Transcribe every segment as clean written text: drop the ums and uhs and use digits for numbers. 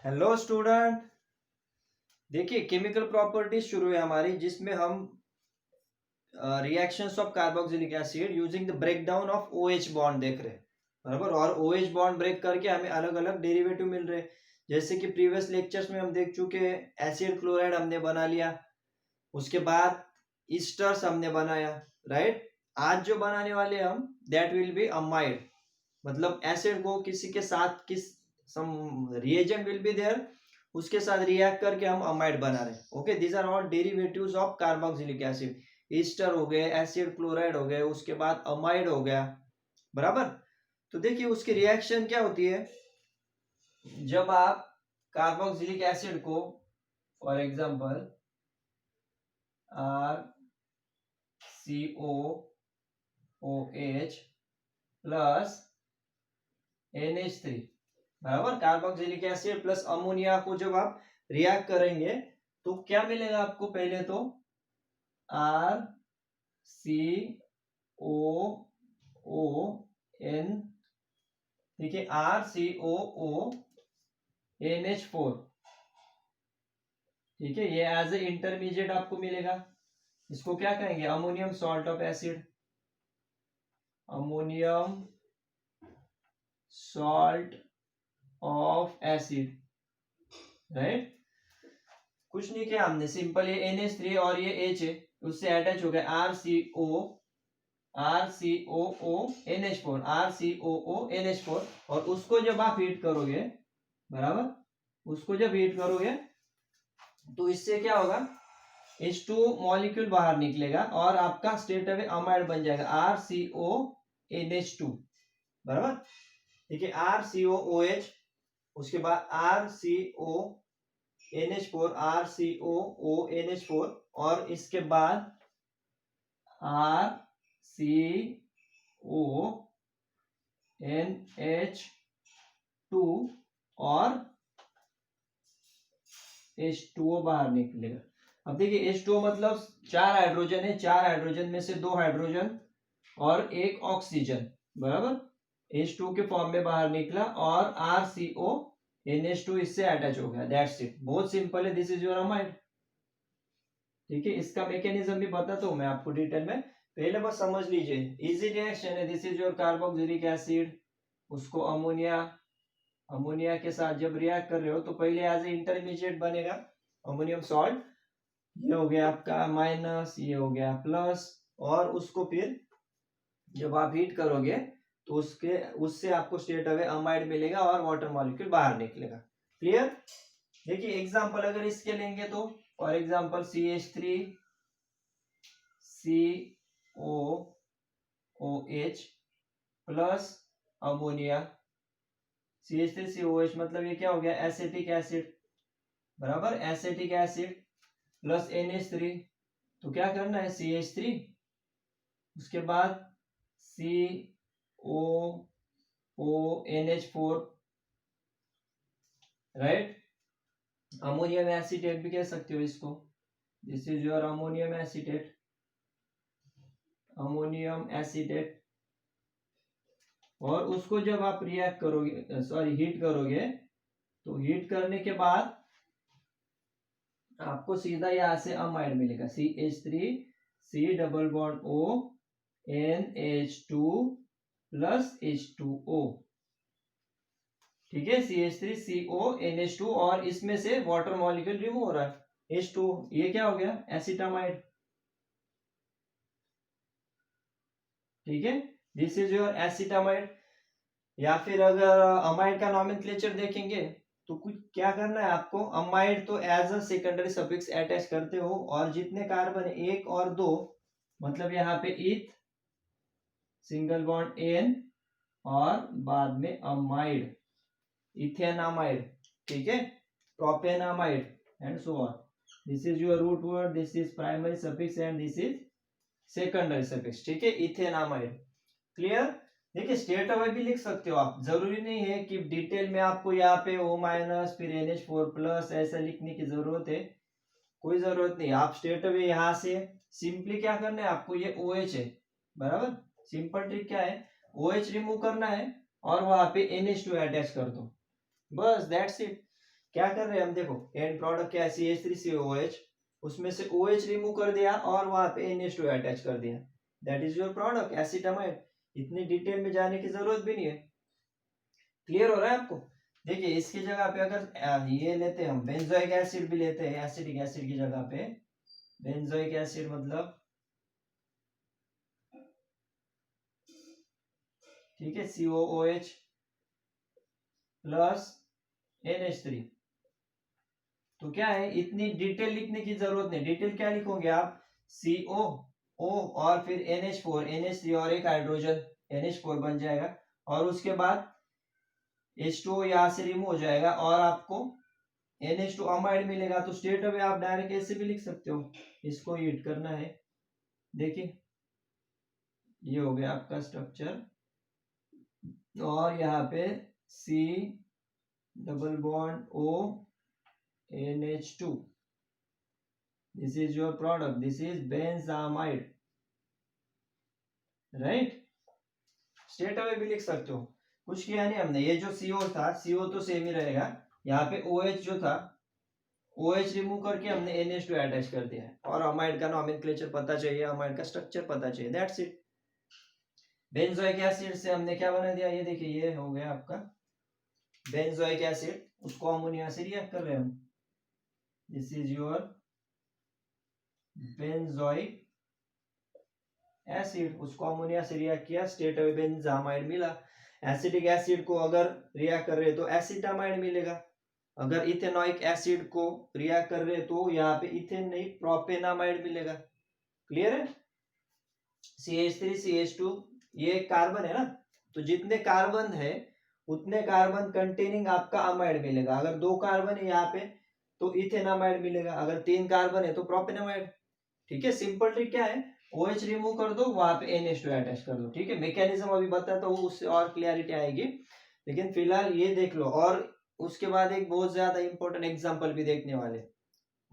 Hello student. देखिए chemical properties शुरू है हमारी, जिसमें हम reactions of carboxylic acid using the break down of OH bond देख रहे हैं। बराबर। और OH बॉन्ड ब्रेक करके हमें अलग अलग डेरिवेटिव मिल रहे हैं। जैसे कि प्रीवियस लेक्चर्स में हम देख चुके हैं, एसिड क्लोराइड हमने बना लिया, उसके बाद ईस्टर्स हमने बनाया, राइट। आज जो बनाने वाले हम, दैट विल बी अमाइड। मतलब एसिड को किसी के साथ किस some reagent will be there, उसके साथ रिएक्ट करके हम अमाइड बना रहे हैं। Okay, these are all derivatives of carboxylic acid. Ester हो गए, एसिड क्लोराइड हो गए, उसके बाद अमाइड हो गया। बराबर। तो देखिए उसकी रिएक्शन क्या होती है जब आप कार्बोक्सिलिक एसिड को, for example RCOOH plus NH3, बराबर। कार्बोक्सिलिक एसिड प्लस अमोनिया को जब आप रिएक्ट करेंगे तो क्या मिलेगा आपको? पहले तो RCOON, ठीक है, RCOONH4, ठीक है, ये एज ए इंटरमीडिएट आपको मिलेगा। इसको क्या कहेंगे? Ammonium salt of acid, ammonium salt of acid, right. कुछ नहीं किया हमने, सिंपल ये NH3 और ये H है, उससे अटैच हो गया RCOONH4, और उसको जब आप हीट करोगे, बराबर, उसको जब हीट करोगे तो इससे क्या होगा? H2 मॉलिक्यूल बाहर निकलेगा और आपका स्ट्रेट अवे अमाइड बन जाएगा RCONH2, बराबर। ठीक है, RCOOH, उसके बाद RCONH4 और इसके बाद RCONH2 और H2O बाहर निकलेगा। अब देखिए H2O मतलब 4 हाइड्रोजन है, 4 हाइड्रोजन में से 2 हाइड्रोजन और 1 ऑक्सीजन, बराबर, H2 के फॉर्म में बाहर निकला और RCONH2 इससे अटैच हो गया। दैट्स इट, बहुत सिंपल है। This is your amide. ठीक है, इसका मैकेनिज्म भी बताता हूं मैं आपको डिटेल में, पहले बस समझ लीजिए। इजी रिएक्शन है। This is your carboxylic acid, उसको अमोनिया के साथ जब रिएक्ट कर रहे हो तो पहले एज ए इंटरमीडिएट बनेगा अमोनियम सॉल्ट, ये हो गया आपका माइनस, ये हो गया प्लस, और उसको फिर जब आप हीट करोगे तो उससे आपको स्ट्रेट अवे अमाइड मिलेगा और वाटर मॉलिक्यूल बाहर निकलेगा। क्लियर? देखिए एग्जांपल अगर इसके लेंगे तो, for example CH3COOH plus ammonia, CH3COOH मतलब ये क्या हो गया? एसिटिक एसिड, बराबर, एसिटिक एसिड प्लस NH3। तो क्या करना है? CH3, उसके बाद COONH4, राइट। अमोनियम एसीटेट भी कह सकते हो इसको। This is your ammonium acetate, ammonium acetate. और उसको जब आप रिएक्ट करोगे, सॉरी हीट करोगे, तो हीट करने के बाद आपको सीधा यहां से अमाइड मिलेगा, CH3COONH2 प्लस H2O, ठीक है, CH3CONH2, और इसमें से वाटर मॉलिक्यूल रिमूव हो रहा है, H2, ये क्या हो गया? एसिटामाइड। ठीक है, दिस इज योर एसिटामाइड। या फिर अगर अमाइड का नॉमेनक्लेचर देखेंगे तो कुछ क्या करना है आपको? अमाइड तो as a secondary suffix attach करते हो, और जितने कार्बन 1 और 2, मतलब यहाँ पे ईथ, सिंगल बॉन्ड एन, और बाद में अमाइड, इथेनामाइड, ठीक है, propanamide and so on. This is your root word, this is primary suffix and this is secondary suffix, ठीक है, इथेनामाइड। क्लियर? देखिए स्टेट अवे भी लिख सकते हो आप, जरूरी नहीं है कि डिटेल में आपको यहाँ पे O माइनस फिर NH4 प्लस ऐसा लिखने की जरूरत है, कोई जरूरत नहीं। आप स्टेट अवे यहाँ से सिंपली क्या करना है आपको? ये OH है, बराबर, सिंपल ट्रिक क्या है? OH रिमूव करना है और वहां पे NH2 अटैच कर दो, बस दैट्स इट। क्या कर रहे हैं हम, देखो एंड प्रोडक्ट क्या है CH3COOH, उसमें से OH रिमूव कर दिया और वहां पे NH2 अटैच कर दिया, that is your product acetamide. इतनी डिटेल में जाने की जरूरत भी नहीं है, क्लियर हो रहा है आपको। देखिए इसकी जगह पे अगर ये लेते हैं हम बेंजोइक एसिड भी लेते हैं, एसिटिक एसिड की जगह पे बेंजोइक एसिड मतलब ठीक है COOH प्लस NH3, तो क्या है इतनी डिटेल लिखने की जरूरत नहीं। डिटेल क्या लिखोगे आप, COO और फिर NH4 NH3 और एक हाइड्रोजन NH4 बन जाएगा, और उसके बाद H2O यहाँ से रिमूव हो जाएगा और आपको NH2 अमाइड मिलेगा। तो स्ट्रेट अवे आप डायरेक्ट ऐसे भी लिख सकते हो, इसको हीट करना है। देखिए ये हो गया आपका स्ट्रक्चर, और यहाँ पे C double bond O NH2, this is your product, this is benzamide, right. Straight away भी लिख सकते हो, कुछ किया नहीं हमने। ये जो CO था CO तो सेम ही रहेगा, यहाँ पे OH जो था OH रिमूव करके हमने NH2 अटैच कर दिया है, और अमाइड का नॉमेनक्लेचर पता चाहिए, अमाइड का स्ट्रक्चर पता चाहिए, दैट्स इट। बेंजोइक एसिड से हमने क्या बना दिया, ये देखिए ये हो गया आपका बेंजोइक एसिड, उसको अमोनिया से रिएक्ट कर रहे हैं हम, this is your benzoic acid, उसको अमोनिया से रिएक्ट किया, स्ट्रेट अवे बेंजामाइड मिला। एसिडिक एसिड को अगर रिएक्ट कर रहे तो एसिटामाइड मिलेगा, अगर इथेनोइक एसिड को रिएक्ट कर रहे तो यहाँ पे इथेन नहीं प्रोपेनामाइड मिलेगा, क्लियर है। CH3 CH2 ये कार्बन है ना, तो जितने कार्बन है उतने कार्बन कंटेनिंग आपका अमाइड मिलेगा। अगर 2 कार्बन है यहाँ पे तो इथेनामाइड मिलेगा, अगर 3 कार्बन है तो प्रोपेनामाइड। ठीक है, सिंपल ट्रिक क्या है, OH रिमूव कर दो, वहां पे NH2 अटैच कर दो। ठीक है, मैकेनिज्म अभी बताता हूँ, उससे और क्लियरिटी आएगी, लेकिन फिलहाल ये देख लो। और उसके बाद एक बहुत ज्यादा इंपॉर्टेंट एग्जांपल भी देखने वाले,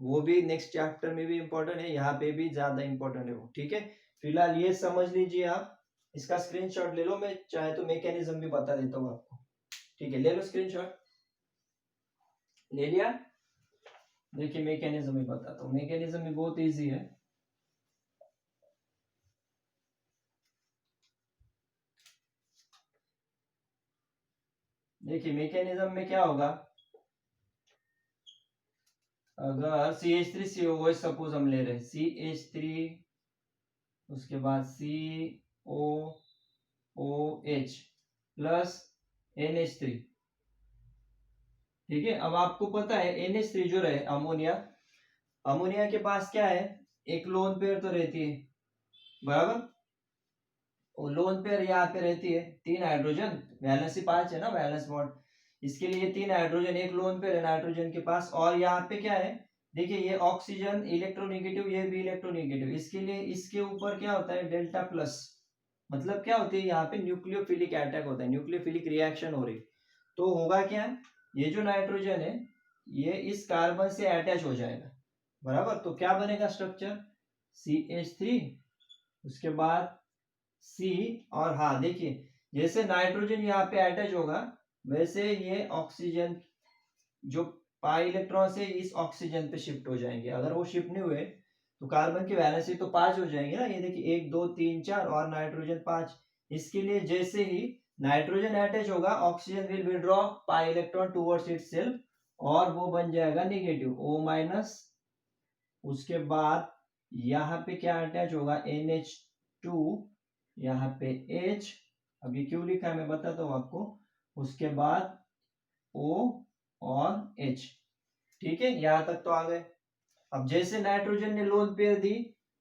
वो भी नेक्स्ट चैप्टर में भी इंपॉर्टेंट है, यहाँ पे भी ज्यादा इंपॉर्टेंट है वो। ठीक है, फिलहाल ये समझ लीजिए आप, इसका स्क्रीनशॉट ले लो, मैं चाहे तो मैकेनिज्म भी बता देता हूँ आपको। ठीक है, ले लो स्क्रीनशॉट, ले लिया। देखिए मैकेनिज्म भी बताता हूँ, मैकेनिज्म भी बहुत ईजी है। देखिए मैकेनिज्म में क्या होगा, अगर CH3COOH सपोज हम ले रहे हैं, CH3 उसके बाद COOH प्लस NH3। ठीक है, अब आपको पता है NH3 जो रहे अमोनिया, अमोनिया के पास क्या है, एक लोन पेयर तो रहती है, बराबर। वो लोन पेयर यहाँ पे रहती है 3 हाइड्रोजन, वैलेंसी 5 है ना, वैलेंस बॉन्ड, इसके लिए 3 हाइड्रोजन, एक लोन पेयर है नाइट्रोजन के पास। और यहाँ पे क्या है, देखिए ये ऑक्सीजन इलेक्ट्रोनेगेटिव, ये भी इलेक्ट्रोनेगेटिव, इसके लिए इसके ऊपर क्या होता है डेल्टा प्लस, मतलब क्या होती है यहाँ पे न्यूक्लियोफिलिक अटैक होता है, न्यूक्लियोफिलिक रिएक्शन हो रही। तो होगा क्या, ये जो नाइट्रोजन है ये इस कार्बन से अटैच हो जाएगा, बराबर। तो क्या बनेगा स्ट्रक्चर, CH3, उसके बाद C, और हाँ देखिए जैसे नाइट्रोजन यहाँ पे अटैच होगा वैसे ये ऑक्सीजन जो पाई इलेक्ट्रॉन से इस ऑक्सीजन पे शिफ्ट हो जाएंगे। अगर वो शिफ्ट नहीं हुए तो कार्बन की वैलेंसी तो 5 हो जाएंगे ना, ये देखिए 1 2 3 4 और नाइट्रोजन 5। इसके लिए जैसे ही नाइट्रोजन अटैच होगा oxygen will withdraw pi electron towards itself, और वो बन जाएगा नेगेटिव O-। उसके बाद यहाँ पे क्या अटैच होगा NH2, यहाँ पे H, अभी क्यों लिखा है मैं बताता हूँ आपको। उसके बाद O और H, ठीक है, यहां तक तो आ गए। अब जैसे नाइट्रोजन ने लोन पेयर दी,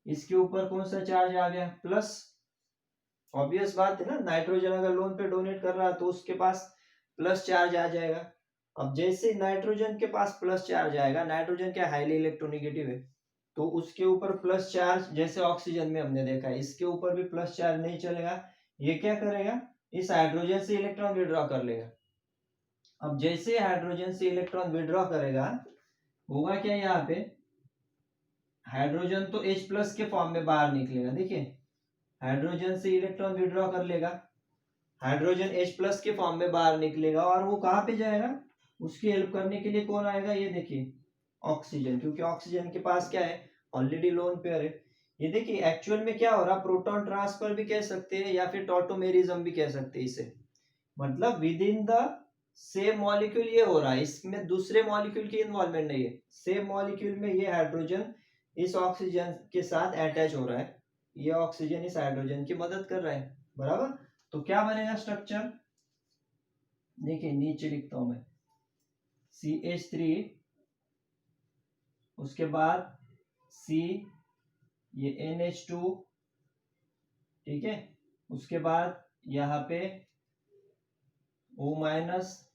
इसके ऊपर कौन सा चार्ज आ गया, प्लस। ऑब्वियस बात है ना, नाइट्रोजन अगर लोन पेयर डोनेट कर रहा है तो उसके पास प्लस चार्ज आ जाएगा। अब जैसे नाइट्रोजन के पास प्लस चार्ज आएगा, नाइट्रोजन क्या हाईली इलेक्ट्रोनेगेटिव है, तो उसके ऊपर प्लस चार्ज, जैसे ऑक्सीजन में हमने देखा है इसके ऊपर भी प्लस चार्ज नहीं चलेगा, ये क्या करेगा, इस हाइड्रोजन से इलेक्ट्रॉन विड्रॉ कर लेगा। अब जैसे हाइड्रोजन से इलेक्ट्रॉन विड्रॉ करेगा, होगा क्या, यहाँ पे हाइड्रोजन तो H प्लस के फॉर्म में बाहर निकलेगा। देखिए हाइड्रोजन से इलेक्ट्रॉन विड्रॉ कर लेगा, हाइड्रोजन H प्लस के फॉर्म में बाहर निकलेगा, और वो कहाँ पे जाएगा, उसकी हेल्प करने के लिए कौन आएगा, ये देखिए ऑक्सीजन, क्योंकि ऑक्सीजन के पास क्या है, ऑलरेडी लोन पेयर है। ये देखिए एक्चुअल में क्या हो रहा, प्रोटॉन ट्रांसफर भी कह सकते हैं या फिर टॉटोमेरिज्म भी कह सकते हैं इसे, मतलब within the same molecule ये हो रहा है, इसमें दूसरे मॉलिक्यूल की इन्वॉल्वमेंट नहीं है, सेम मॉलिक्यूल में ये हाइड्रोजन इस ऑक्सीजन के साथ अटैच हो रहा है, ये ऑक्सीजन इस हाइड्रोजन की मदद कर रहा है, बराबर। तो क्या बनेगा स्ट्रक्चर, देखिए नीचे लिखता हूं मैं, CH3, उसके बाद C, ये NH2, ठीक है, उसके बाद यहाँ पे O माइनस,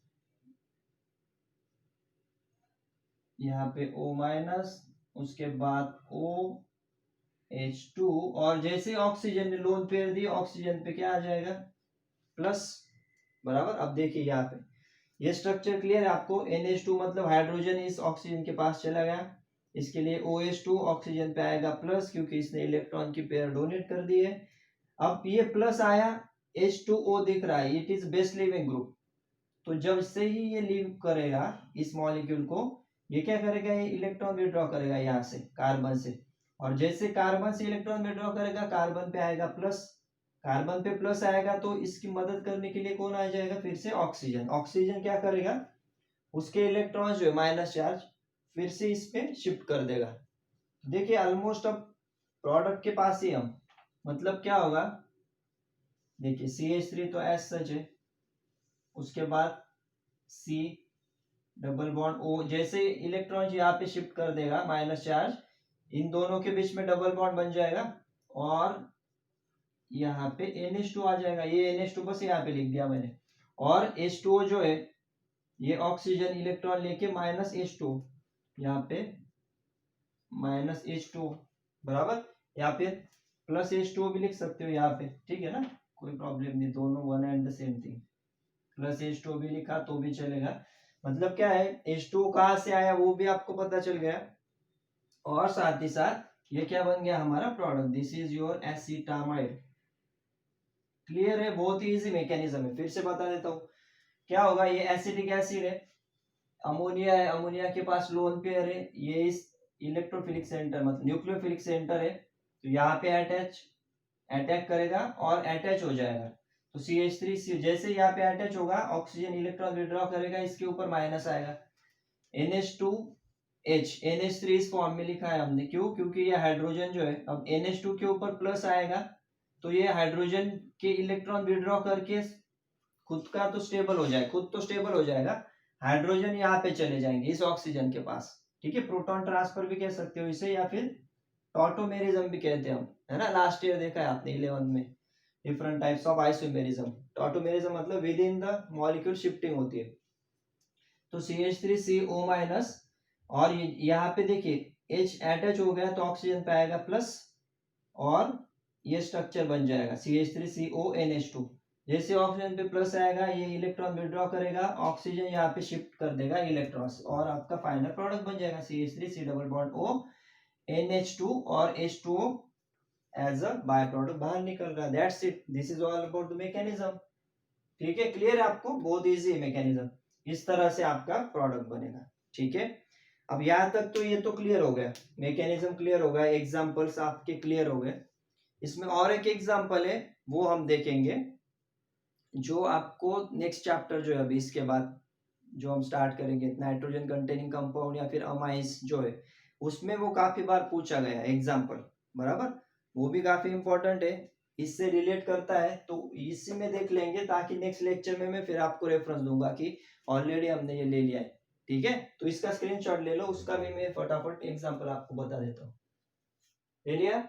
यहाँ पे O माइनस, उसके बाद OH2, और जैसे ऑक्सीजन ने लोन पेयर दी, ऑक्सीजन पे क्या आ जाएगा, प्लस, बराबर। अब देखिए यहाँ पे ये स्ट्रक्चर क्लियर है आपको, NH2 मतलब हाइड्रोजन इस ऑक्सीजन के पास चला गया, इसके लिए OH2 ऑक्सीजन पे आएगा प्लस, क्योंकि इसने इलेक्ट्रॉन की पेयर डोनेट कर दी है। अब ये प्लस आया, H2O दिख रहा है, it is best leaving group, तो जब से ही ये लीव करेगा इस मॉलिक्यूल को, ये क्या करेगा, ये इलेक्ट्रॉन विड्रॉ करेगा यहाँ से कार्बन से, और जैसे कार्बन से इलेक्ट्रॉन विड्रॉ करेगा, कार्बन पे आएगा प्लस, कार्बन पे प्लस आएगा तो इसकी मदद करने के लिए कौन आ जाएगा, फिर से ऑक्सीजन। ऑक्सीजन क्या करेगा, उसके इलेक्ट्रॉन जो है माइनस चार्ज फिर से इस पे शिफ्ट कर देगा। देखिए ऑलमोस्ट अब प्रोडक्ट के पास ही हम, मतलब क्या होगा, देखिए CH3 तो एस सच है, उसके बाद C डबल बॉन्ड O, जैसे इलेक्ट्रॉन यहाँ पे शिफ्ट कर देगा माइनस चार्ज, इन दोनों के बीच में डबल बॉन्ड बन जाएगा, और यहाँ पे NH2 आ जाएगा, ये NH2 बस यहाँ पे लिख दिया मैंने, और H2O जो है ये ऑक्सीजन इलेक्ट्रॉन लेके माइनस H2, यहाँ पे माइनस H2, बराबर, या फिर प्लस H2O भी लिख सकते हो यहाँ पे, ठीक है ना, कोई प्रॉब्लम नहीं, दोनों one and the same thing, plus H2O भी लिखा तो भी चलेगा। मतलब क्या है, H2O कहाँ से आया वो भी आपको पता चल गया, और साथ ही साथ ये क्या बन गया हमारा product, this is your acetamide. Clear है, बहुत ही इजी मैकेनिज्म है, फिर से बता देता हूँ। क्या होगा, ये एसिटिक एसिड है, अमोनिया है, अमोनिया के पास लोन पेयर है, ये इस इलेक्ट्रोफिलिक सेंटर मतलब न्यूक्लियोफिलिक सेंटर है, तो यहाँ पे अटैक करेगा और अटैच हो जाएगा, तो CH3 जैसे यहाँ पे अटैच होगा, ऑक्सीजन इलेक्ट्रॉन विड्रॉ करेगा, इसके ऊपर माइनस आएगा, NH2H, NH3 इस फॉर्म में लिखा है हमने, क्यों, क्योंकि ये हाइड्रोजन जो है, अब NH2 के ऊपर प्लस आएगा तो ये हाइड्रोजन के इलेक्ट्रॉन विड्रॉ करके खुद का तो स्टेबल हो जाए, खुद तो स्टेबल हो जाएगा, हाइड्रोजन यहाँ पे चले जाएंगे इस ऑक्सीजन के पास, ठीक है, प्रोटॉन ट्रांसफर भी कह सकते हो इसे, या फिर टॉटोमेरिज्म भी कहते हैं हम, है ना, लास्ट ईयर देखा है आपने 11 में, different types of isomerism. Tautomerism मतलब within the molecule shifting होती है। तो CH3CO माइनस, और यहाँ पे देखिए H अटैच हो गया तो ऑक्सीजन पे आएगा प्लस, और ये स्ट्रक्चर बन जाएगा CH3CONH2, जैसे ऑक्सीजन पे प्लस आएगा ये इलेक्ट्रॉन विड्रॉ करेगा, ऑक्सीजन यहाँ पे शिफ्ट कर देगा इलेक्ट्रॉन्स, और आपका फाइनल प्रोडक्ट बन जाएगा CH3C double bond O NH2, और H2O as a by product बाहर निकल रहा है, that's it, this is all about the mechanism. ठीक है, क्लियर है आपको, बहुत इजी है मैकेनिज्म, इस तरह से आपका प्रोडक्ट बनेगा, ठीक है। अब यहाँ तक तो ये तो क्लियर हो गया, मैकेनिज्म क्लियर हो गया, एग्जांपल्स आपके क्लियर हो गए। इसमें और एक एग्जांपल है, वो हम देखेंगे, जो आपको नेक्स्ट चैप्टर जो है अभी इसके बाद जो हम स्टार्ट करेंगे, नाइट्रोजन कंटेनिंग कंपाउंड या फिर अमाइंस जो है, उसमें वो काफी बार पूछा गया है एग्जाम्पल, बराबर, वो भी काफी इंपॉर्टेंट है, इससे रिलेट करता है, तो इसी में देख लेंगे, ताकि नेक्स्ट लेक्चर में मैं फिर आपको रेफरेंस दूंगा कि ऑलरेडी हमने ये ले लिया है, ठीक है। तो इसका स्क्रीनशॉट ले लो, उसका भी मैं फटाफट एग्जाम्पल आपको बता देता हूँ, ले लिया।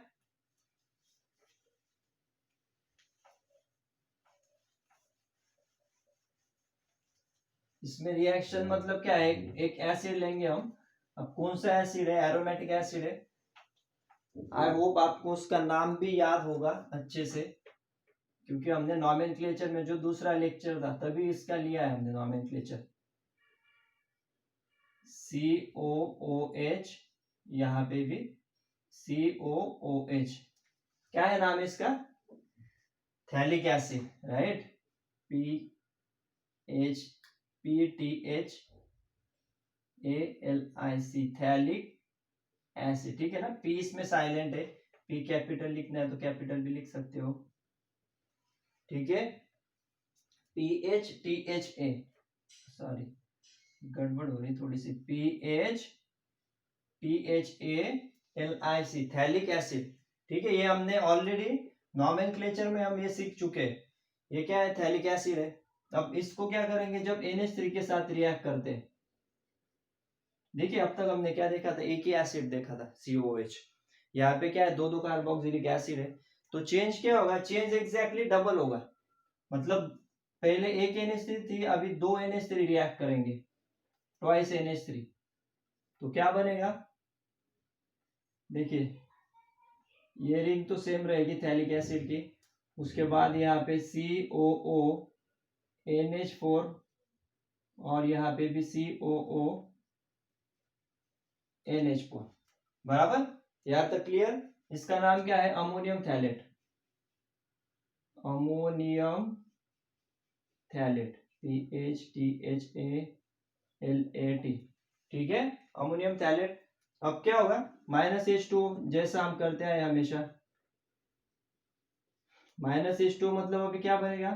इसमें रिएक्शन मतलब क्या है, एक एसिड लेंगे हम, अब कौन सा एसिड है, एरोमेटिक एसिड है, आई होप आपको उसका नाम भी याद होगा अच्छे से, क्योंकि हमने नॉमेनक्लेचर में जो दूसरा लेक्चर था तभी इसका लिया है हमने नॉमेनक्लेचर, COOH, यहाँ पे भी COOH, क्या है नाम इसका, phthalic acid, right, PTH ALIC phthalic acid, ठीक है ना। पी इसमें साइलेंट है, पी कैपिटल लिखना है तो कैपिटल भी लिख सकते हो, ठीक है। PHTHA, सॉरी गड़बड़ हो रही थोड़ी सी, PHTHALIC थैलिक एसिड, ठीक है। ये हमने ऑलरेडी नॉमेनक्लेचर में हम ये सीख चुके हैं, ये क्या है, थैलिक एसिड है। अब इसको क्या करेंगे, जब NH3 के साथ रिएक्ट करते हैं, देखिए अब तक हमने क्या देखा था, एक ही एसिड देखा था COOH, यहाँ पे क्या है, दो कार्बोक्सिलिक एसिड है, तो चेंज क्या होगा, चेंज एग्जैक्टली डबल होगा। मतलब पहले एक NH3 थी, अभी दो NH3 रिएक्ट करेंगे, ट्वाइस NH3, तो क्या बनेगा, देखिए ये रिंग तो सेम रहेगी थैलिक एसिड की, उसके बाद यहाँ पे COO NH4 और यहाँ पे भी COO NH4, बराबर, यहाँ तक क्लियर। इसका नाम क्या है, ammonium phthalate, ammonium phthalate, PHTHALAT, ठीक है, अमोनियम थैलेट। अब क्या होगा, -H2, जैसा हम करते हैं हमेशा, -H2 मतलब अभी क्या बनेगा,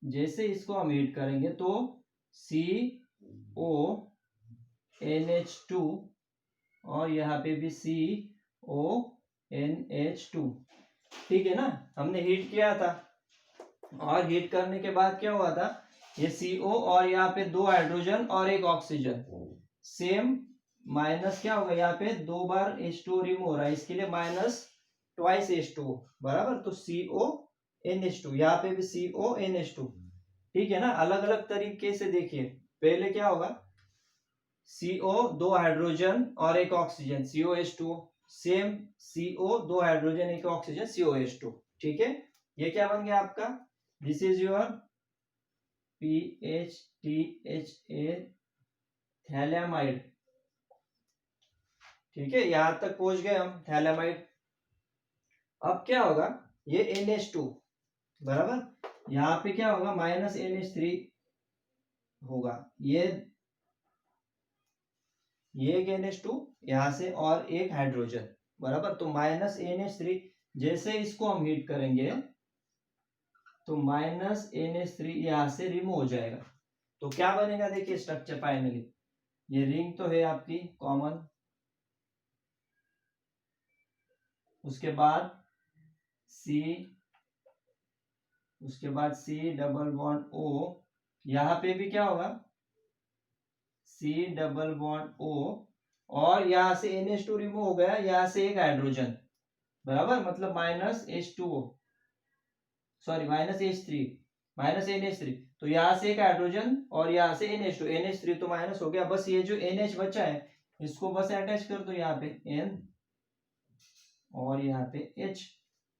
जैसे इसको हम हीट करेंगे तो CONH2 और यहाँ पे भी CONH2, ठीक है ना। हमने हीट किया था, और हीट करने के बाद क्या हुआ था, ये CO और यहाँ पे दो हाइड्रोजन और एक ऑक्सीजन, सेम माइनस क्या होगा, यहाँ पे दो बार H2 रिमूव हो रहा है, इसके लिए माइनस ट्वाइस H2, बराबर, तो CONH2, यहाँ पे भी CONH2, ठीक है ना। अलग अलग तरीके से देखिए, पहले क्या होगा, CO दो हाइड्रोजन और एक ऑक्सीजन COH2, सेम CO दो हाइड्रोजन एक ऑक्सीजन COH2, ठीक है। ये क्या बन गया आपका, this is your PHTHA phthalimide, ठीक है, यहां तक पहुंच गए हम, थैलेमाइड। अब क्या होगा, ये NH2, बराबर, यहाँ पे क्या होगा, -NH3 होगा, ये एक NH2 यहां से और एक हाइड्रोजन, बराबर, तो -NH3, जैसे इसको हम हीट करेंगे तो -NH3 यहां से रिमूव हो जाएगा, तो क्या बनेगा, देखिए स्ट्रक्चर फाइनली, ये रिंग तो है आपकी कॉमन, उसके बाद C डबल बॉन्ड O, यहां पे भी क्या होगा, C डबल बॉन्ड O, और यहां से NH2 रिमूव हो गया, यहां से एक हाइड्रोजन, बराबर, मतलब -H2O, सॉरी -H3, -NH3, तो यहां से एक हाइड्रोजन और यहां से NH2, NH3 तो माइनस हो गया, बस ये जो NH बचा है इसको बस अटैच कर दो, यहाँ पे N और यहाँ पे H,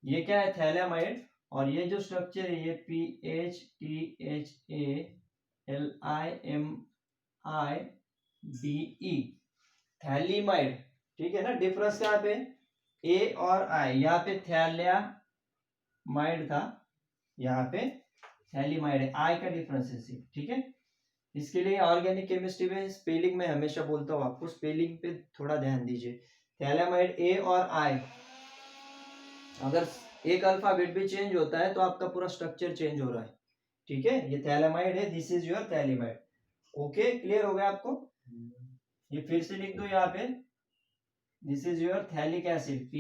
ये क्या है, थैलेमाइड, और ये जो स्ट्रक्चर है ये PHTHALIMIDE थैलीमाइड, ठीक है ना। डिफरेंस कहाँ पे, A और I, यहाँ पे थैलियामाइड था, यहाँ पे थैलीमाइड है, I का डिफरेंस है, ठीक है। इसके लिए ऑर्गेनिक केमिस्ट्री में स्पेलिंग में हमेशा बोलता हूँ आपको, स्पेलिंग पे थोड़ा ध्यान दीजिए। थैलेमाइड A और I, अगर एक अल्फाबेट भी चेंज होता है तो आपका पूरा स्ट्रक्चर चेंज हो रहा है, ठीक है। ये थैलेमाइड है, this is your phthalimide, okay, clear हो गया आपको। ये फिर से लिख दो यहाँ पे, this is your phthalic acid,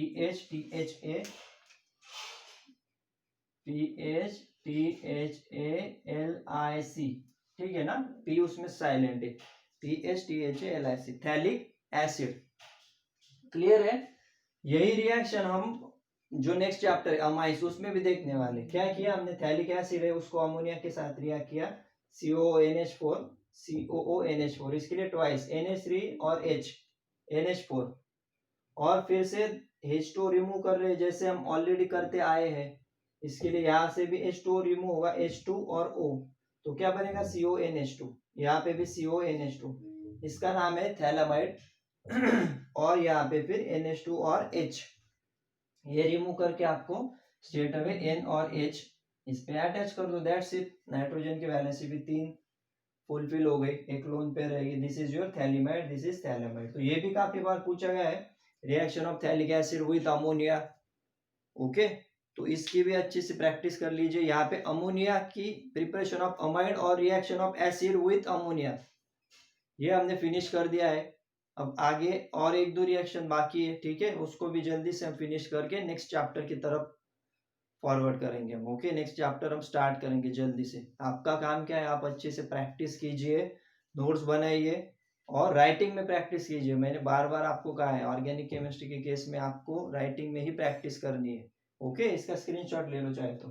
PHTHALIC, ठीक है ना, P उसमें साइलेंट है, PHTHALIC थैलिक एसिड, क्लियर है। यही रिएक्शन हम जो नेक्स्ट चैप्टर है अमाइस, उसमें भी देखने वाले, क्या किया हमने, थैलिक एसिड है उसको अमोनिया के साथ रिएक्ट किया, COONH4, इसके लिए ट्वाइस NH3 और NH4, और फिर से H2 रिमूव कर रहे हैं जैसे हम ऑलरेडी करते आए हैं, इसके लिए यहाँ से भी H2 रिमूव होगा, H2 और O, तो क्या बनेगा, CONH2, यहाँ पे भी CONH2, इसका नाम है थैलेमाइड। और यहाँ पे फिर NH2 और H, ये रिमूव करके आपको स्ट्रेट अवे N और H इस पे अटैच कर दो, दैट्स इट। नाइट्रोजन की वैलेंसी भी 3 फुलफिल हो गई, एक लोन पे रहेगी। This is your phthalimide, this is phthalimide. तो ये भी काफी बार पूछा गया है, reaction of phthalic acid with ammonia. Okay, तो इसकी भी अच्छी से प्रैक्टिस कर लीजिए। यहाँ पे अमोनिया की प्रिपरेशन ऑफ अमाइड और reaction of acid with ammonia ये हमने फिनिश कर दिया है। अब आगे और 1-2 रिएक्शन बाकी है, ठीक है, उसको भी जल्दी से हम फिनिश करके नेक्स्ट चैप्टर की तरफ फॉरवर्ड करेंगे हम। ओके, नेक्स्ट चैप्टर हम स्टार्ट करेंगे जल्दी से। आपका काम क्या है, आप अच्छे से प्रैक्टिस कीजिए, नोट्स बनाइए और राइटिंग में प्रैक्टिस कीजिए। मैंने बार बार आपको कहा है, ऑर्गेनिक केमिस्ट्री के केस में आपको राइटिंग में ही प्रैक्टिस करनी है। ओके, इसका स्क्रीनशॉट ले लो चाहे तो,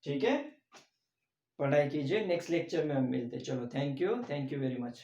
ठीक है। पढ़ाई कीजिए, नेक्स्ट लेक्चर में हम मिलते हैं। चलो, थैंक यू वेरी मच।